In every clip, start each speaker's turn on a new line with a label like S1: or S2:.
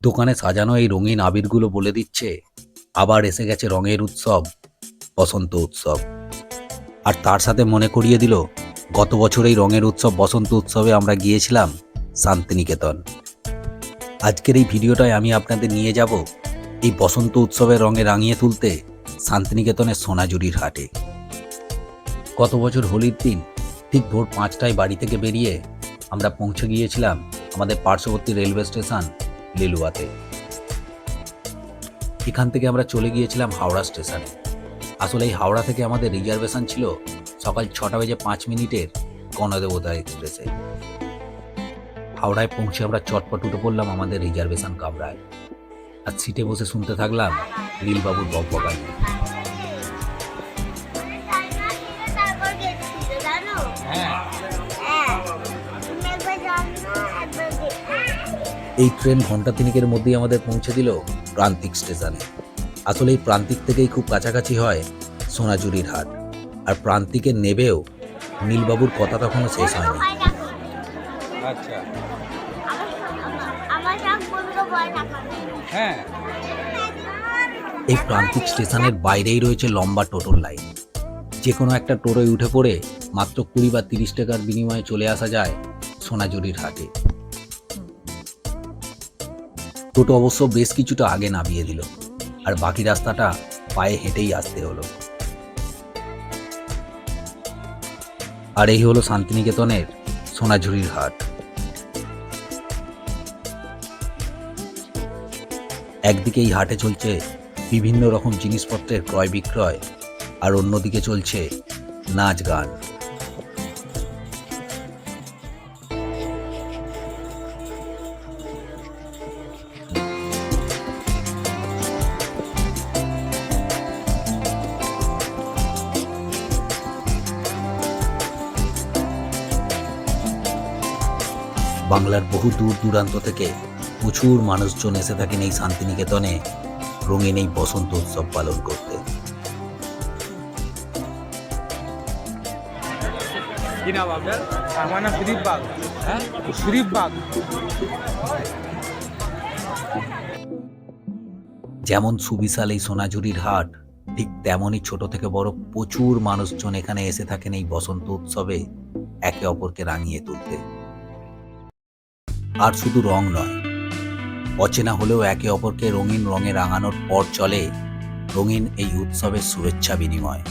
S1: দোকানে সাজানো এই রঙিন আবিরগুলো বলে দিচ্ছে আবার এসে গেছে রঙের উৎসব, বসন্ত উৎসব। আর তার সাথে মনে করিয়ে দিল গত বছর এই রঙের উৎসব বসন্ত উৎসবে আমরা গিয়েছিলাম শান্তিনিকেতন। আজকের এই ভিডিওটায় আমি আপনাদের নিয়ে যাব এই বসন্ত উৎসবের রঙে রাঙিয়ে তুলতে শান্তিনিকেতনের সোনাঝুরির হাটে। গত বছর হোলির দিন ঠিক ভোর 5টায় বাড়ি থেকে বেরিয়ে আমরা পৌঁছে গিয়েছিলাম আমাদের পার্শ্ববর্তী রেলওয়ে স্টেশন লিলুয়াতে। এখান থেকে আমরা চলে গিয়েছিলাম হাওড়া স্টেশনে। আসলে এই হাওড়া থেকে আমাদের রিজার্ভেশন ছিল সকাল 6:05 গণদেবতা এক্সপ্রেসে। হাওড়ায় পৌঁছে আমরা চটপট উঠে পড়লাম আমাদের রিজার্ভেশন কামরায়, আর সিটে বসে শুনতে থাকলাম নীলবাবুর বকবকানি। এই ট্রেন ঘন্টা তিনেকের মধ্যেই আমাদের পৌঁছে দিল প্রান্তিক স্টেশনে। আসলে এই প্রান্তিক থেকেই খুব কাছাকাছি হয় সোনাঝুরির হাট, আর প্রান্তিকে নেবেও নীলবাবুর কথা তখনও শেষ হয়নি।
S2: আচ্ছা,
S1: এই প্রান্তিক স্টেশনের বাইরেই রয়েছে লম্বা টোটোর লাইন। যে কোনো একটা টোটোয় উঠে পড়ে মাত্র 20 বা 30 টাকার বিনিময়ে চলে আসা যায় সোনাঝুরির হাটে। টোটো অবশ্য বেশ কিছুটা আগে নামিয়ে দিল, আর বাকি রাস্তাটা পায়ে হেঁটেই আসতে হলো। আর এই হলো শান্তিনিকেতনের সোনাঝুরির হাট। একদিকে এই হাটে চলছে বিভিন্ন রকম জিনিসপত্রের ক্রয় বিক্রয়, আর অন্যদিকে চলছে নাচ গান। বাংলার বহু দূর দূরান্ত থেকে প্রচুর মানুষজন এসে থাকেন এই শান্তিনিকেতনে রঙিন এই বসন্ত উৎসব পালন করতে।
S2: কি নাম আপনার? আমার নাম সুদীপ বাগ। হ্যাঁ, সুদীপ বাগ।
S1: যেমন সুবিশাল এই সোনাঝুরির হাট, ঠিক তেমনই ছোট থেকে বড় প্রচুর মানুষজন এখানে এসে থাকেন এই বসন্ত উৎসবে একে অপরকে রাঙিয়ে তুলতে। আর শুধু রং নয়, অচেনা হলেও একে অপরকে রঙিন রঙে রাঙানোর পর চলে রঙিন এই উৎসবের শুভেচ্ছা বিনিময়।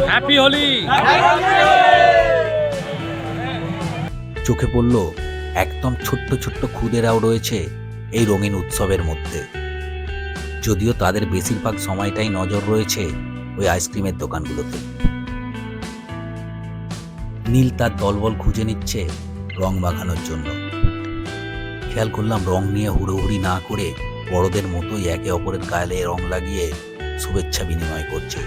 S2: হ্যাপি হোলি।
S1: চোখে পড়ল একদম ছোট্ট ছোট্ট খুদেরাও রয়েছে এই রঙিন উৎসবের মধ্যে, যদিও তাদের বেশিরভাগ সময়টাই নজর রয়েছে ওই আইসক্রিমের দোকানগুলোতে। নীল তার দলবল খুঁজে নিচ্ছে রং মাখানোর জন্য। খেয়াল করলাম রং নিয়ে হুড়োহুড়ি না করে বড়দের মতোই একে অপরের গায়ে রং লাগিয়ে শুভেচ্ছা বিনিময় করছে।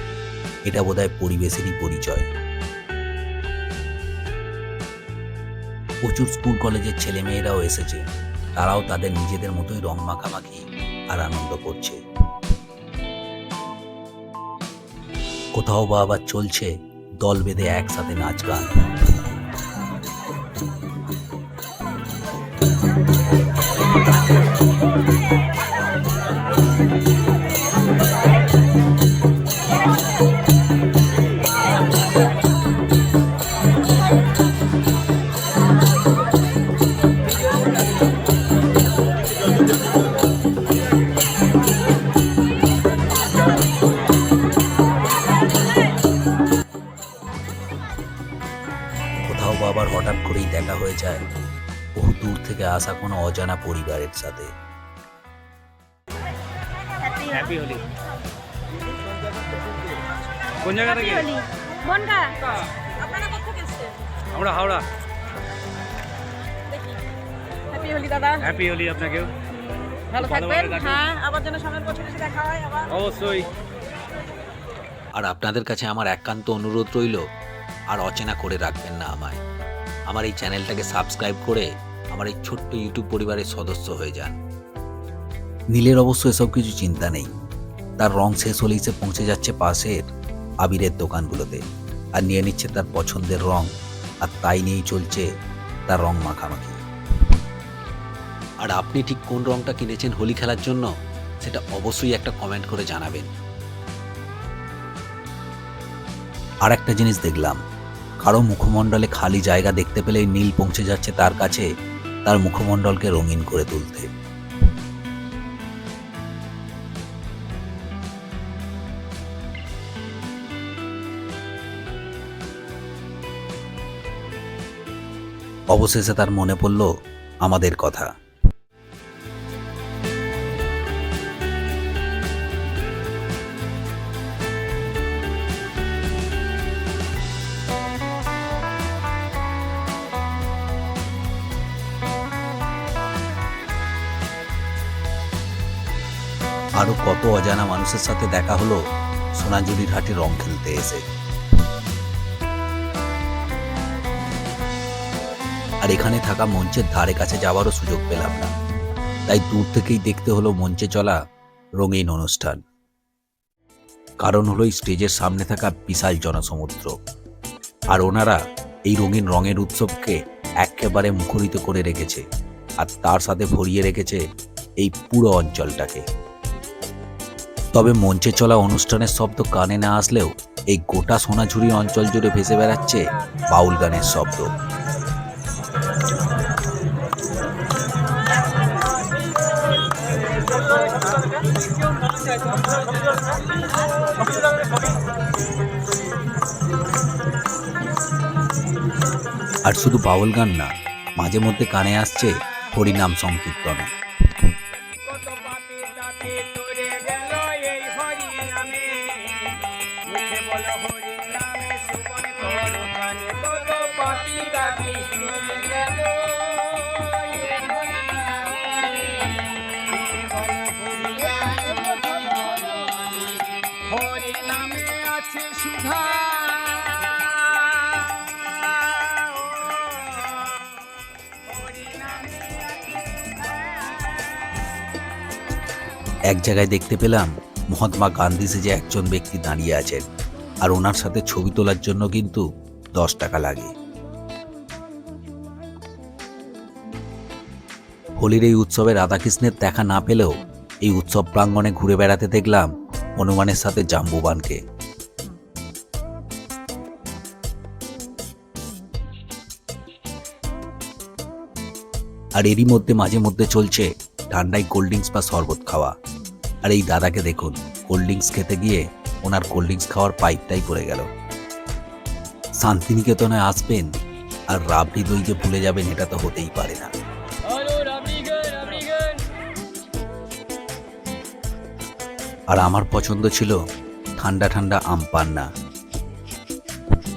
S1: এটা বোধহয় পরিবেশেরই পরিচয়। প্রচুর স্কুল কলেজের ছেলে মেয়েরাও এসেছে, তারাও তাদের নিজেদের মতোই রং মাখামাখি আর আনন্দ করছে। কোথাও বা আবার চলছে দল বেঁধে একসাথে নাচ গান। কোথাও বা আবার হঠাৎ করেই দেখা হয়ে যায় বহু দূর থেকে আসা কোনো অজানা পরিবারের সাথে।
S2: হ্যাপি হোলি। কোন জায়গা থেকে?
S3: বনগা।
S4: আপনারা কোথা থেকে এসেছেন?
S2: আমরা হাওড়া।
S4: হ্যাপি হোলি দাদা।
S2: হ্যাপি হোলি আপনাকেও।
S4: ভালো
S2: ভালোভাবে
S4: থাকবেন।
S2: কাটুন।
S4: হ্যাঁ, আবার যেন সামনের বছর এসে দেখা হয় আবার।
S2: অবশ্যই।
S1: আর আপনাদের কাছে আমার একান্ত অনুরোধ রইল, আর অচেনা করে রাখবেন না আমায়। আমার এই চ্যানেলটাকে সাবস্ক্রাইব করে আমার এই ছোট্ট ইউটিউব পরিবারের সদস্য হয়ে যান। নীলের অবশ্য এসব কিছু চিন্তা নেই। তার রং শেষ হলেই সে পৌঁছে যাচ্ছে পাশের আবিরের দোকানগুলোতে আর নিয়ে নিচ্ছে তার পছন্দের রং, আর তাই নিয়েই চলছে তার রং মাখামাখি। আর আপনি ঠিক কোন রংটা কিনেছেন হোলি খেলার জন্য সেটা অবশ্যই একটা কমেন্ট করে জানাবেন। আর একটা জিনিস দেখলাম, কারো মুখমণ্ডলে খালি জায়গা দেখতে পেলেই নীল পৌঁছে যাচ্ছে তার কাছে তার মুখমণ্ডলকে রঙিন করে তুলতে। অবশেষে তার মনে পড়ল আমাদের কথা। আরো কত অজানা মানুষের সাথে দেখা হলো সোনাঝুরির হাটে রং খেলতে এসে। আর এখানে থাকা মঞ্চের ধারে কাছে যাওয়ারও সুযোগ পেলাম না, তাই দূর থেকেই দেখতে হলো মঞ্চে চলা রঙিন অনুষ্ঠান। কারণ হলো স্টেজের সামনে থাকা বিশাল জনসমুদ্র, আর ওনারা এই রঙিন রঙের উৎসবকে একেবারে মুখরিত করে রেখেছে, আর তার সাথে ভরিয়ে রেখেছে এই পুরো অঞ্চলটাকে। তবে মঞ্চে চলা অনুষ্ঠানের শব্দ কানে না আসলেও এই গোটা সোনাঝুরি অঞ্চল জুড়ে ভেসে বেড়াচ্ছে বাউল গানের শব্দ। আর শুধু বাউল গান না, মাঝে মধ্যে কানে আসছে হরিনাম সংকীর্তন। এক জায়গায় দেখতে পেলাম মহাত্মা গান্ধী সেজে একজন ব্যক্তি দাঁড়িয়ে আছেন, আর ওনার সাথে ছবি তোলার জন্য কিন্তু 10 টাকা লাগে। হোলির এই উৎসবে রাধাকৃষ্ণের দেখা না পেলেও এই উৎসব প্রাঙ্গণে ঘুরে বেড়াতে দেখলাম হনুমানের সাথে জাম্বুবানকে। আর এরই মধ্যে মাঝে মধ্যে চলছে ঠান্ডায় কোল্ড ড্রিঙ্কস বা শরবত খাওয়া। আর এই দাদাকে দেখুন, কোল্ড ড্রিঙ্কস খেতে গিয়ে ওনার কোল্ড ড্রিঙ্কস খাওয়ার পাইপটাই পড়ে গেল। শান্তিনিকেতনে আসবেন আর রাবড়ি দই যে ভুলে যাবেন এটা তো হতেই পারে না। আর আমার পছন্দ ছিল ঠান্ডা ঠান্ডা আম পান্না।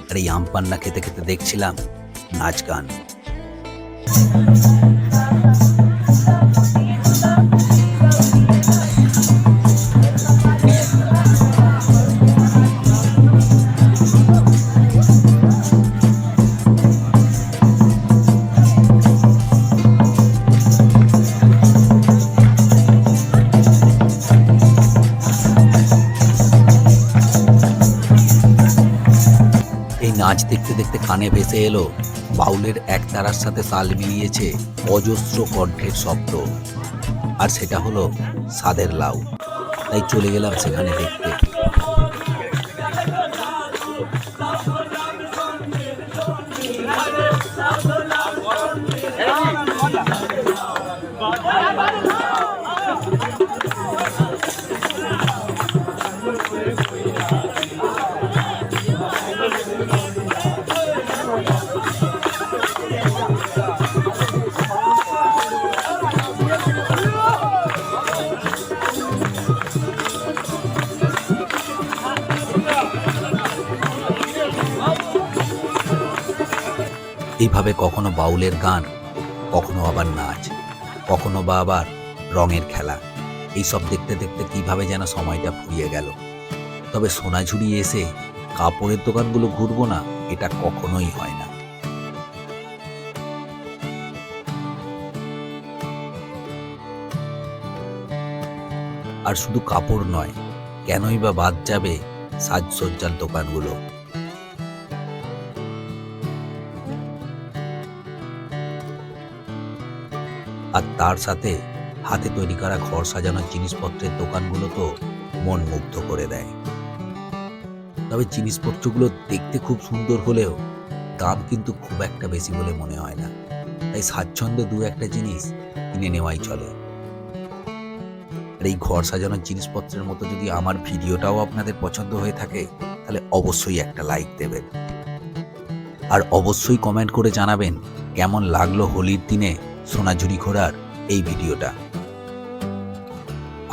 S1: আর এই আম পান্না খেতে খেতে দেখছিলাম নাচ গান। নাচ দেখতে দেখতে কানে ভেসে এলো বাউলের একতারার সাথে তাল মিলিয়েছে অজস্র কণ্ঠের শব্দ, আর সেটা হলো সাদের লাউ। তাই চলে গেলাম সেখানে দেখতে। এইভাবে কখনো বাউলের গান, কখনো আবার নাচ, কখনো বা আবার রঙের খেলা, এইসব দেখতে দেখতে কিভাবে যেন সময়টা ফুরিয়ে গেল। তবে সোনাঝুরি এসে কাপড়ের দোকানগুলো ঘুরবো না, এটা কখনোই হয় না। আর শুধু কাপড় নয়, কেনই বা বাদ যাবে সাজসজ্জার দোকানগুলো। আর তার সাথে হাতে তৈরি করা ঘর সাজানোর জিনিসপত্রের দোকানগুলো তো মন মুগ্ধ করে দেয়। তবে জিনিসপত্রগুলো দেখতে খুব সুন্দর হলেও দাম কিন্তু খুব একটা বেশি বলে মনে হয় না, তাই স্বাচ্ছন্দ্যে দু একটা জিনিস কিনে নেওয়াই চলে। আর এই ঘর সাজানোর জিনিসপত্রের মতো যদি আমার ভিডিওটাও আপনাদের পছন্দ হয়ে থাকে তাহলে অবশ্যই একটা লাইক দেবেন, আর অবশ্যই কমেন্ট করে জানাবেন কেমন লাগলো হোলির দিনে সোনাঝুরি ঘোরার এই ভিডিওটা।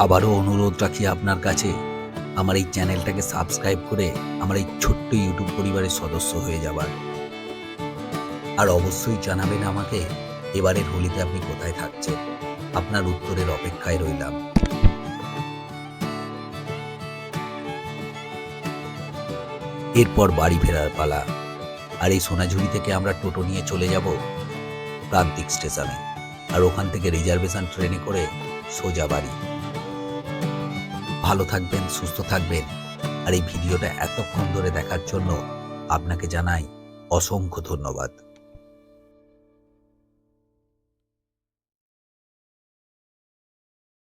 S1: আবারও অনুরোধ রাখি আপনার কাছে আমার এই চ্যানেলটাকে সাবস্ক্রাইব করে আমার এই ছোট্ট ইউটিউব পরিবারের সদস্য হয়ে যাবার। আর অবশ্যই জানাবেন আমাকে এবারের হোলিতে আপনি কোথায় থাকছেন। আপনার উত্তরের অপেক্ষায় রইলাম। এরপর বাড়ি ফেরার পালা। আর এই সোনাঝুরি থেকে আমরা টোটো নিয়ে চলে যাব প্রান্তিক স্টেশনে, আর ওখান থেকে রিজার্ভেশন ট্রেনে করে সোজা বাড়ি। ভালো থাকবেন, সুস্থ থাকবেন, আর এই ভিডিওটা এতক্ষণ ধরে দেখার জন্য আপনাকে জানাই অসংখ্য ধন্যবাদ।